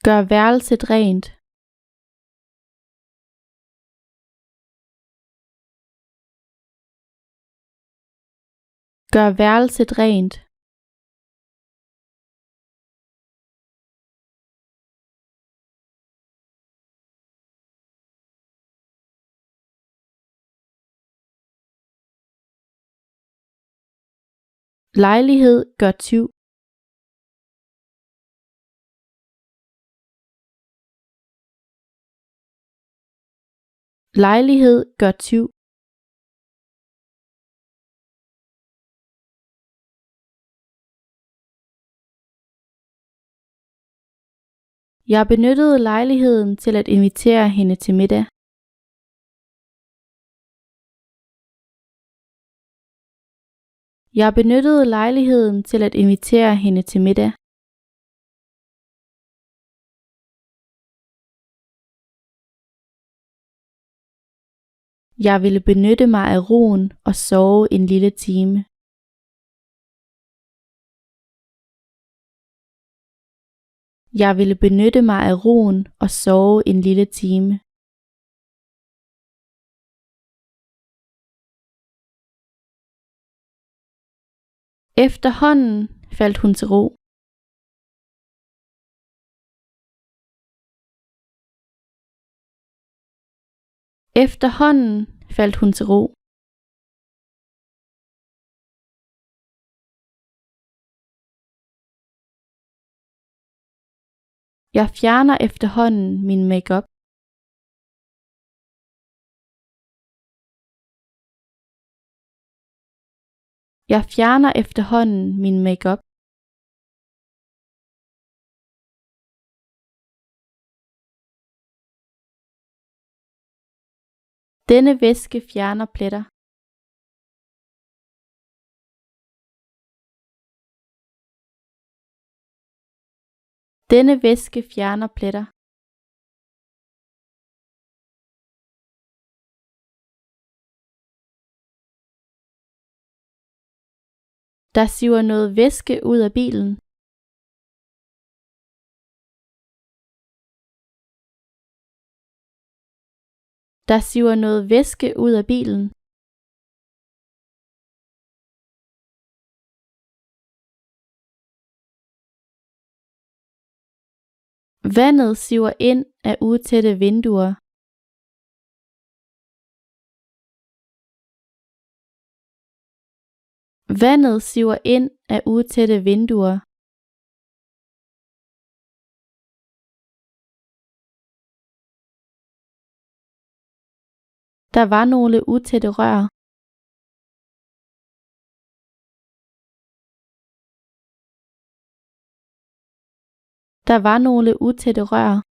Gør værelset rent. Gør værelset rent. Lejlighed gør tyv. Lejlighed gør tyv. Jeg benyttede lejligheden til at invitere hende til middag. Jeg benyttede lejligheden til at invitere hende til middag. Jeg ville benytte mig af roen og sove en lille time. Jeg ville benytte mig af roen og sove en lille time. Efterhånden faldt hun til ro. Efterhånden faldt hun til ro. Jeg fjerner efterhånden min makeup. Jeg fjerner efterhånden min makeup. Denne væske fjerner pletter. Denne væske fjerner pletter. Der siver noget væske ud af bilen. Der siver noget væske ud af bilen. Vandet siver ind af utætte vinduer. Vandet siver ind af utætte vinduer. Der var nogle utætte rør. Der var nogle utætte rør.